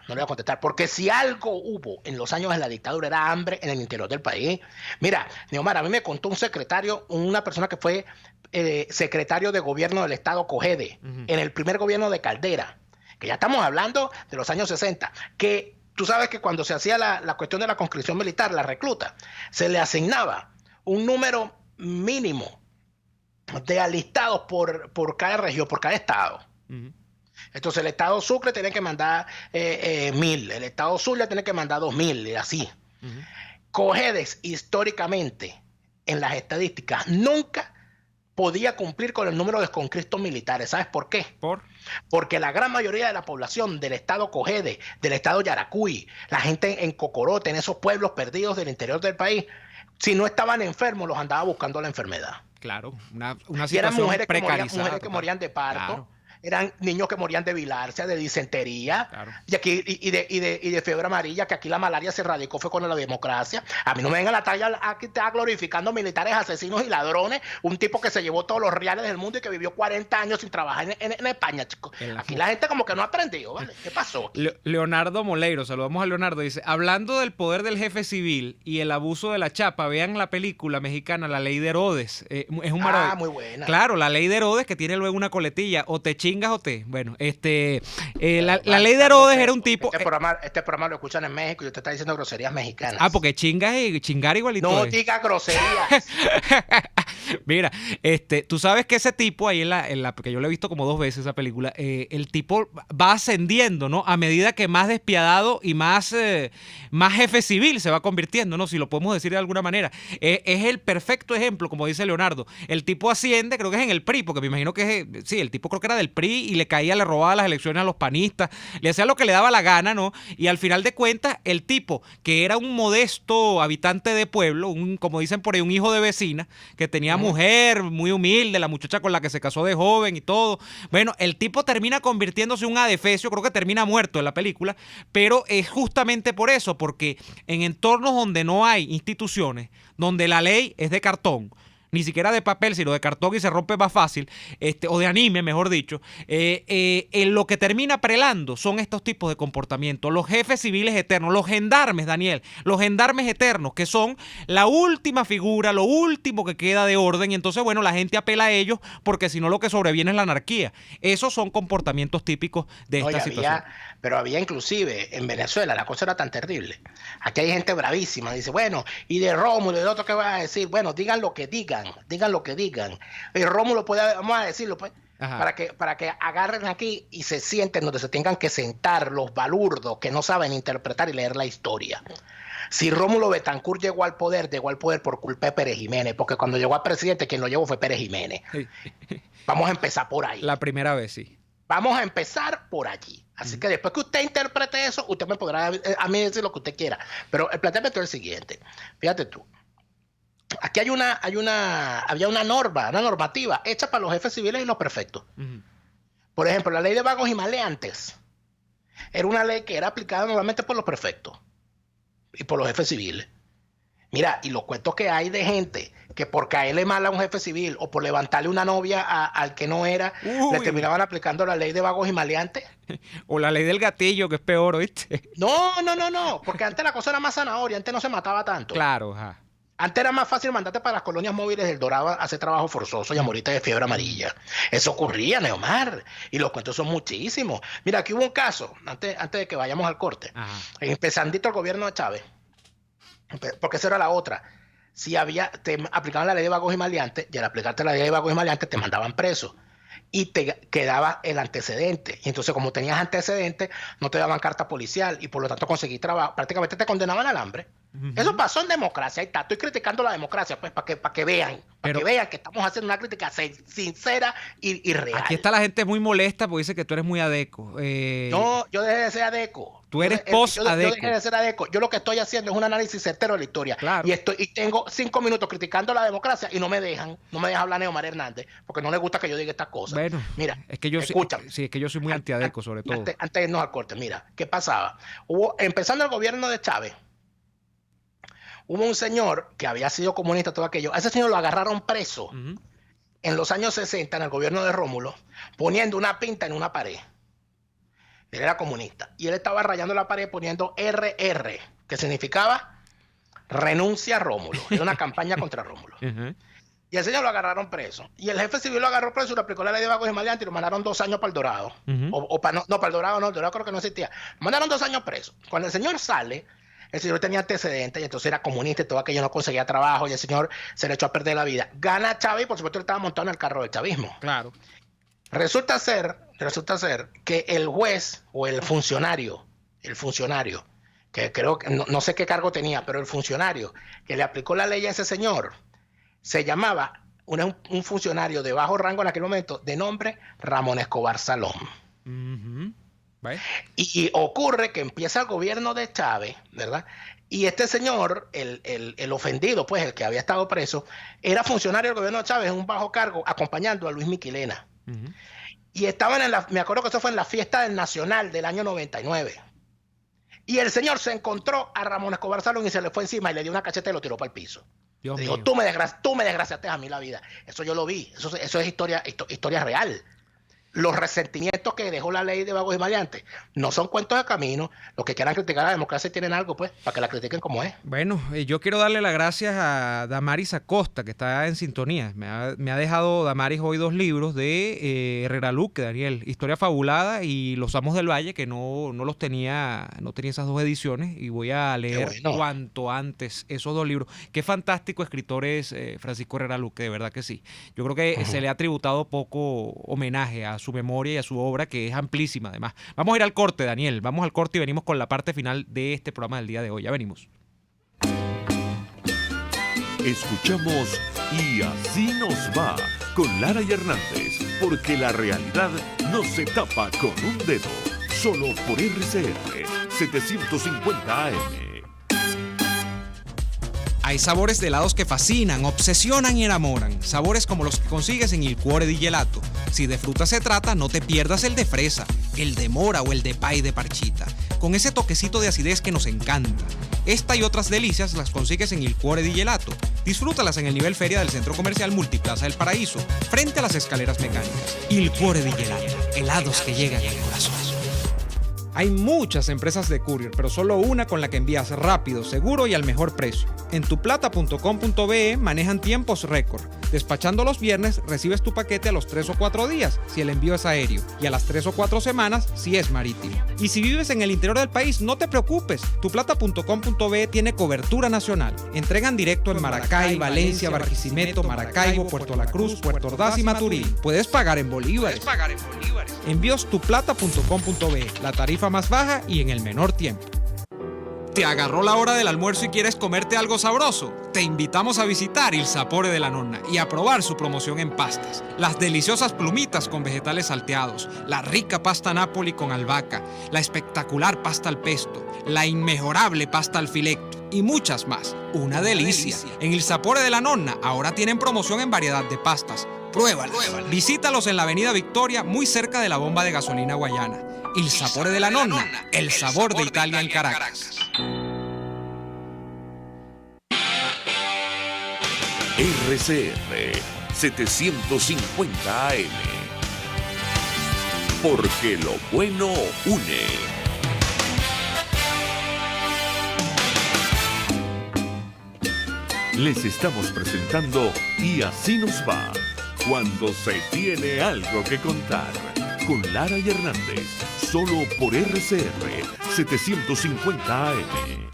porque si algo hubo en los años de la dictadura era hambre en el interior del país. Mira, Neomar, a mí me contó un secretario, una persona que fue secretario de gobierno del estado Cogede, en el primer gobierno de Caldera, que ya estamos hablando de los años 60, que tú sabes que cuando se hacía la cuestión de la conscripción militar, la recluta, se le asignaba un número mínimo de alistados por cada región, por cada estado. Entonces el estado Sucre tiene que mandar 1,000, el estado Zulia tiene que mandar 2,000 y así. Cojedes históricamente en las estadísticas nunca podía cumplir con el número de conscriptos militares. ¿Sabes por qué? Porque la gran mayoría de la población del estado Cogede, del estado Yaracuy, la gente en Cocorote, en esos pueblos perdidos del interior del país, si no estaban enfermos los andaba buscando la enfermedad. Claro, una situación y eran mujeres precarizada. Mujeres que morían de parto. Claro. eran niños que morían de bilharcia, de disentería, y aquí y de fiebre amarilla, que aquí la malaria se erradicó fue con la democracia. A mí no me vengan la talla aquí está glorificando militares, asesinos y ladrones, un tipo que se llevó todos los reales del mundo y que vivió 40 años sin trabajar en España, chicos. Aquí la gente como que no ha aprendido, ¿vale? ¿Qué pasó? Leonardo Moleiro, saludamos a Leonardo, dice, hablando del poder del jefe civil y el abuso de la chapa, vean la película mexicana La Ley de Herodes. Es un maravilloso. Muy buena. Claro, La Ley de Herodes, que tiene luego una coletilla, o te chingas o te... Bueno, la Ley de Herodes era un tipo... Este programa lo escuchan en México y usted está diciendo groserías mexicanas. Porque chingas y chingar igualito. No diga groserías. Mira, tú sabes que ese tipo ahí porque yo lo he visto como 2 veces esa película, el tipo va ascendiendo, ¿no? A medida que más despiadado y más jefe civil se va convirtiendo, ¿no? Si lo podemos decir de alguna manera. Es el perfecto ejemplo, como dice Leonardo. El tipo asciende, creo que es en el PRI, porque me imagino que sí, el tipo creo que era del PRI y le robaba las elecciones a los panistas, le hacía lo que le daba la gana, ¿no? Y al final de cuentas, el tipo, que era un modesto habitante de pueblo, como dicen por ahí, un hijo de vecina, que tenía mujer, muy humilde, la muchacha con la que se casó de joven y todo. Bueno, el tipo termina convirtiéndose en un adefesio, creo que termina muerto en la película, pero es justamente por eso, porque en entornos donde no hay instituciones, donde la ley es de cartón, ni siquiera de papel, sino de cartón y se rompe más fácil, o de anime, mejor dicho, lo que termina prelando son estos tipos de comportamientos. Los jefes civiles eternos, los gendarmes, Daniel, los gendarmes eternos, que son la última figura, lo último que queda de orden, y entonces, bueno, la gente apela a ellos, porque si no lo que sobreviene es la anarquía. Esos son comportamientos típicos de esta situación. Pero había inclusive, en Venezuela, la cosa era tan terrible. Aquí hay gente bravísima, dice, bueno, y de Rómulo y de otro, ¿qué vas a decir? Bueno, digan lo que digan. Digan lo que digan. Y Rómulo vamos a decirlo, pues, para que agarren aquí y se sienten donde se tengan que sentar los balurdos que no saben interpretar y leer la historia. Si Rómulo Betancourt llegó al poder por culpa de Pérez Jiménez, porque cuando llegó a presidente quien lo llevó fue Pérez Jiménez. Vamos a empezar por ahí. La primera vez, sí. Vamos a empezar por allí. Así que después que usted interprete eso, usted me podrá a mí decir lo que usted quiera. Pero el planteamiento es el siguiente. Fíjate tú. Aquí había una normativa hecha para los jefes civiles y los prefectos. Por ejemplo, la ley de vagos y maleantes era una ley que era aplicada normalmente por los prefectos y por los jefes civiles. Mira, y los cuentos que hay de gente que por caerle mal a un jefe civil o por levantarle una novia al que no era, le terminaban aplicando la ley de vagos y maleantes. O la ley del gatillo, que es peor, ¿oíste? No, porque antes la cosa era más zanahoria, antes no se mataba tanto. Claro, ajá. Antes era más fácil mandarte para las colonias móviles del Dorado a hacer trabajo forzoso y a morirte de fiebre amarilla. Eso ocurría, Neomar. Y los cuentos son muchísimos. Mira, aquí hubo un caso, antes de que vayamos al corte. Empezandito el gobierno de Chávez. Porque esa era la otra. Si te aplicaban la ley de vagos y maleantes, y al aplicarte la ley de vagos y maleantes te mandaban preso. Y te quedaba el antecedente. Y entonces, como tenías antecedentes, no te daban carta policial y por lo tanto conseguí trabajo. Prácticamente te condenaban al hambre. Eso pasó en democracia. Ahí está. Estoy criticando la democracia, pues, para que vean. Que vean que estamos haciendo una crítica sincera y real. Aquí está la gente muy molesta porque dice que tú eres muy adeco. No, yo dejé de ser adeco. Tú eres post-adeco. Yo dejé de ser adeco. Yo lo que estoy haciendo es un análisis certero de la historia. Claro. Y tengo 5 minutos criticando la democracia y no me dejan hablar Neomar Hernández porque no les gusta que yo diga estas cosas. Bueno, mira, es que yo escúchame. es que yo soy muy antiadeco, sobre todo. Antes de irnos al corte, mira, ¿qué pasaba? Empezando el gobierno de Chávez, hubo un señor que había sido comunista, todo aquello. A ese señor lo agarraron preso en los años 60 en el gobierno de Rómulo, poniendo una pinta en una pared. Él era comunista. Y él estaba rayando la pared poniendo RR, que significaba renuncia a Rómulo. Era una campaña contra Rómulo. Y el señor lo agarraron preso. Y el jefe civil lo agarró preso y le aplicó la ley de vagos y maleantes y lo mandaron 2 años para el Dorado. Para el Dorado no, el Dorado creo que no existía. Lo mandaron 2 años preso. Cuando el señor sale, el señor tenía antecedentes y entonces era comunista y todo aquello, no conseguía trabajo y el señor se le echó a perder la vida. Gana Chávez y por supuesto él estaba montado en el carro del chavismo. Claro. Resulta ser que el juez o el funcionario, que creo que no sé qué cargo tenía, pero el funcionario que le aplicó la ley a ese señor se llamaba un funcionario de bajo rango en aquel momento de nombre Ramón Escobar Salón. Y ocurre que empieza el gobierno de Chávez, ¿verdad? Y este señor, el ofendido, pues el que había estado preso, era funcionario del gobierno de Chávez en un bajo cargo acompañando a Luis Miquilena. y estaban me acuerdo que eso fue en la fiesta del Nacional del año 99. Y el señor se encontró a Ramón Escobar Salón y se le fue encima y le dio una cacheta y lo tiró para el piso. Le dijo, tú me desgraciaste a mí la vida. Eso yo lo vi. Eso es historia real. Los resentimientos que dejó la ley de vagos y maleantes no son cuentos de camino. Los que quieran criticar a la democracia tienen algo, pues, para que la critiquen como es. Bueno, yo quiero darle las gracias a Damaris Acosta, que está en sintonía. Me ha dejado Damaris hoy 2 libros de Herrera Luque, Daniel. Historia fabulada y Los Amos del Valle, que no tenía esas 2 ediciones. Y voy a leer cuanto antes esos 2 libros. Qué fantástico escritor es Francisco Herrera Luque, de verdad que sí. Yo creo que se le ha tributado poco homenaje a su memoria y a su obra, que es amplísima además. Vamos a ir al corte, Daniel. Vamos al corte y venimos con la parte final de este programa del día de hoy. Ya venimos. Escuchamos Y Así Nos Va con Lara y Hernández, porque la realidad no se tapa con un dedo. Solo por RCR 750 AM. Hay sabores de helados que fascinan, obsesionan y enamoran. Sabores como los que consigues en Il Cuore di Gelato. Si de fruta se trata, no te pierdas el de fresa, el de mora o el de pay de parchita, con ese toquecito de acidez que nos encanta. Esta y otras delicias las consigues en Il Cuore di Gelato. Disfrútalas en el nivel feria del Centro Comercial Multiplaza del Paraíso, frente a las escaleras mecánicas. Il Cuore di Gelato, helados que llegan al corazón. Hay muchas empresas de courier, pero solo una con la que envías rápido, seguro y al mejor precio. En tuplata.com.be manejan tiempos récord. Despachando los viernes, recibes tu paquete a los 3 o 4 días, si el envío es aéreo, y a las 3 o 4 semanas, si es marítimo. Y si vives en el interior del país, no te preocupes. Tuplata.com.be tiene cobertura nacional. Entregan directo en Maracay, Valencia, Barquisimeto, Maracaibo, Puerto La Cruz, Puerto Ordaz y Maturín. Puedes pagar en bolívares. Envíos tuplata.com.be, la tarifa más baja y en el menor tiempo. ¿Te agarró la hora del almuerzo y quieres comerte algo sabroso? Te invitamos a visitar Il Sapore de la Nonna y a probar su promoción en pastas. Las deliciosas plumitas con vegetales salteados, la rica pasta Napoli con albahaca, la espectacular pasta al pesto, la inmejorable pasta al filetto y muchas más. Una delicia. En Il Sapore de la Nonna ahora tienen promoción en variedad de pastas. Pruébalas. Visítalos en la Avenida Victoria, muy cerca de la bomba de gasolina Guayana. Il Sapore de la Nonna, el sabor de Italia en Caracas. RCR 750 AM. Porque lo bueno une. Les estamos presentando Y Así Nos Va, cuando se tiene algo que contar, con Lara y Hernández, solo por RCR 750 AM.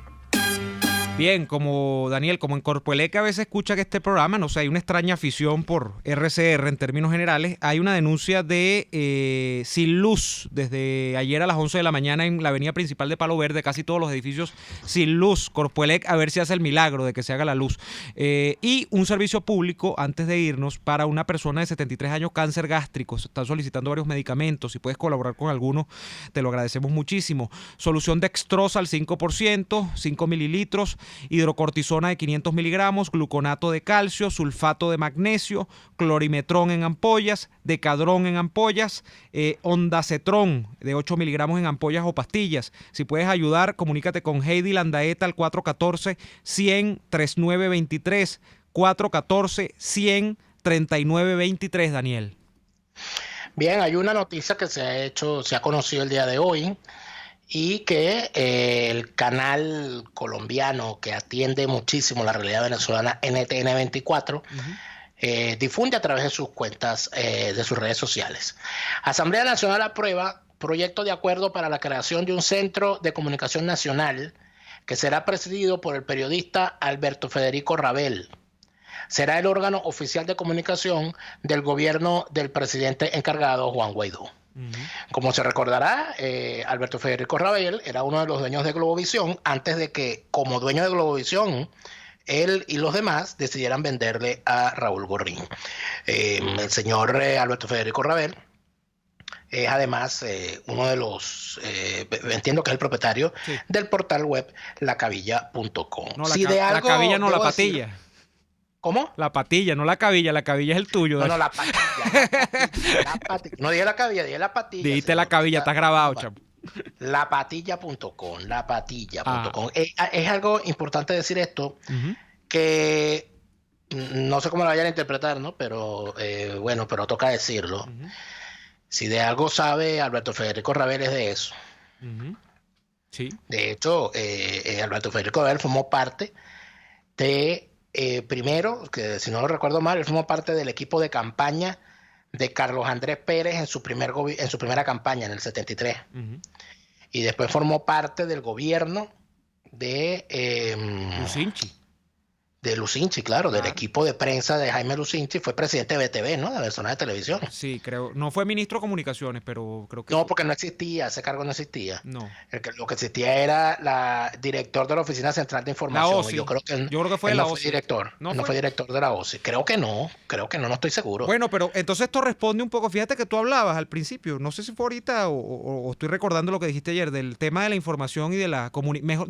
Bien, como Daniel, como en Corpoelec a veces escucha que este programa, no sé, hay una extraña afición por RCR en términos generales. Hay una denuncia de sin luz desde ayer a las 11 de la mañana en la avenida principal de Palo Verde, casi todos los edificios sin luz. Corpoelec, a ver si hace el milagro de que se haga la luz. Y un servicio público, antes de irnos, para una persona de 73 años, cáncer gástrico. Están solicitando varios medicamentos. Si puedes colaborar con alguno, te lo agradecemos muchísimo. Solución dextrosa al 5%, 5 mililitros. Hidrocortisona de 500 miligramos, gluconato de calcio, sulfato de magnesio, clorimetrón en ampollas, decadrón en ampollas, ondacetrón de 8 miligramos en ampollas o pastillas. Si puedes ayudar, comunícate con Heidi Landaeta al 414-100-3923, 414-100-3923, Daniel. Bien, hay una noticia que se ha conocido el día de hoy, y que el canal colombiano que atiende muchísimo la realidad venezolana, NTN 24, difunde a través de sus cuentas, de sus redes sociales. Asamblea Nacional aprueba proyecto de acuerdo para la creación de un centro de comunicación nacional que será presidido por el periodista Alberto Federico Rabel. Será el órgano oficial de comunicación del gobierno del presidente encargado, Juan Guaidó. Como se recordará, Alberto Federico Rabel era uno de los dueños de Globovisión antes de que, como dueño de Globovisión, él y los demás decidieran venderle a Raúl Gorrín. El señor Alberto Federico Rabel es además uno de los, entiendo que es el propietario del portal web lacavilla.com. No, la cabilla no, la patilla. ¿Cómo? La patilla, no la cabilla. La cabilla es el tuyo. No, la patilla. La patilla. No dije la cabilla, dije la patilla. Dijiste la cabilla, está grabado, chapo. Lapatilla.com, lapatilla.com. Es algo importante decir esto, que no sé cómo lo vayan a interpretar, ¿no? Pero bueno, pero toca decirlo. Si de algo sabe Alberto Federico Rabel es de eso. Sí. De hecho, Alberto Federico Rabel formó parte de, primero, que si no lo recuerdo mal, él formó parte del equipo de campaña de Carlos Andrés Pérez en su primera campaña en el 73. Y después formó parte del gobierno de Lucinchi. De Lucinchi, claro, del equipo de prensa de Jaime Lucinchi. Fue presidente de BTV, ¿no? De personas de televisión. Sí, creo. No fue ministro de Comunicaciones, pero creo que... No, porque no existía, ese cargo no existía. No. Lo que existía era la director de la Oficina Central de Información. La OSI. Yo creo que fue la OSI. Fue director. No fue director de la OSI. Creo que no, no estoy seguro. Bueno, pero entonces esto responde un poco. Fíjate que tú hablabas al principio, no sé si fue ahorita o estoy recordando lo que dijiste ayer, del tema de la información y de la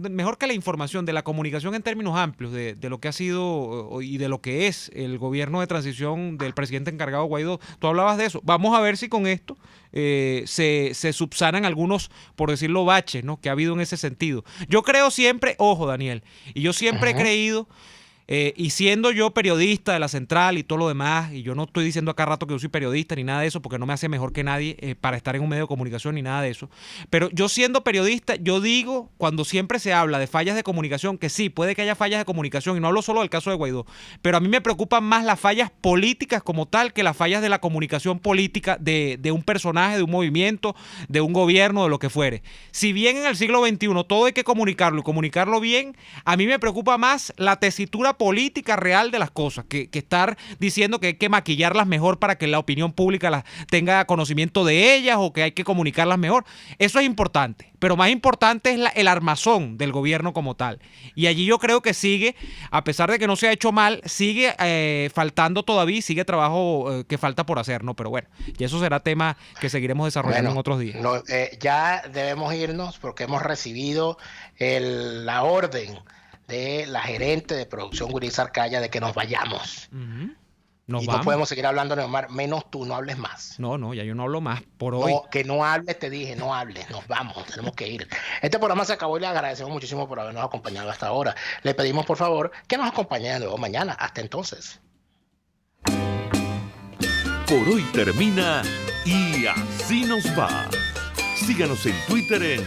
mejor que la información, de la comunicación en términos amplios, de lo que ha sido y de lo que es el gobierno de transición del presidente encargado Guaidó. Tú hablabas de eso. Vamos a ver si con esto se subsanan algunos, por decirlo, baches, ¿no?, que ha habido en ese sentido. Yo creo siempre, ojo, Daniel, y yo siempre he creído, y siendo yo periodista de la Central y todo lo demás, y yo no estoy diciendo acá rato que yo soy periodista ni nada de eso, porque no me hace mejor que nadie para estar en un medio de comunicación ni nada de eso, pero yo siendo periodista, yo digo, cuando siempre se habla de fallas de comunicación, que sí, puede que haya fallas de comunicación, y no hablo solo del caso de Guaidó, pero a mí me preocupan más las fallas políticas como tal que las fallas de la comunicación política de un personaje, de un movimiento, de un gobierno, de lo que fuere. Si bien en el siglo XXI todo hay que comunicarlo y comunicarlo bien, a mí me preocupa más la tesitura política real de las cosas, que estar diciendo que hay que maquillarlas mejor para que la opinión pública tenga conocimiento de ellas, o que hay que comunicarlas mejor. Eso es importante, pero más importante es el armazón del gobierno como tal. Y allí yo creo que sigue, a pesar de que no se ha hecho mal, sigue faltando todavía, sigue trabajo que falta por hacer, ¿no? Pero bueno, y eso será tema que seguiremos desarrollando en otros días. Ya debemos irnos porque hemos recibido la orden de la gerente de producción, Guriza Arcaya, de que nos vayamos. No podemos seguir hablando, Neomar, menos tú, no hables más. No, ya yo no hablo más por hoy. No, que no hables, te dije, no hables, nos vamos, tenemos que ir. Este programa se acabó y le agradecemos muchísimo por habernos acompañado hasta ahora. Le pedimos, por favor, que nos acompañe de nuevo mañana. Hasta entonces. Por hoy termina Y Así Nos Va. Síganos en Twitter en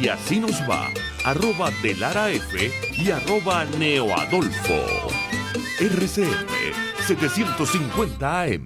@YASÍNOSVA, @DeLaraF y @NeoAdolfo. RCM 750 AM.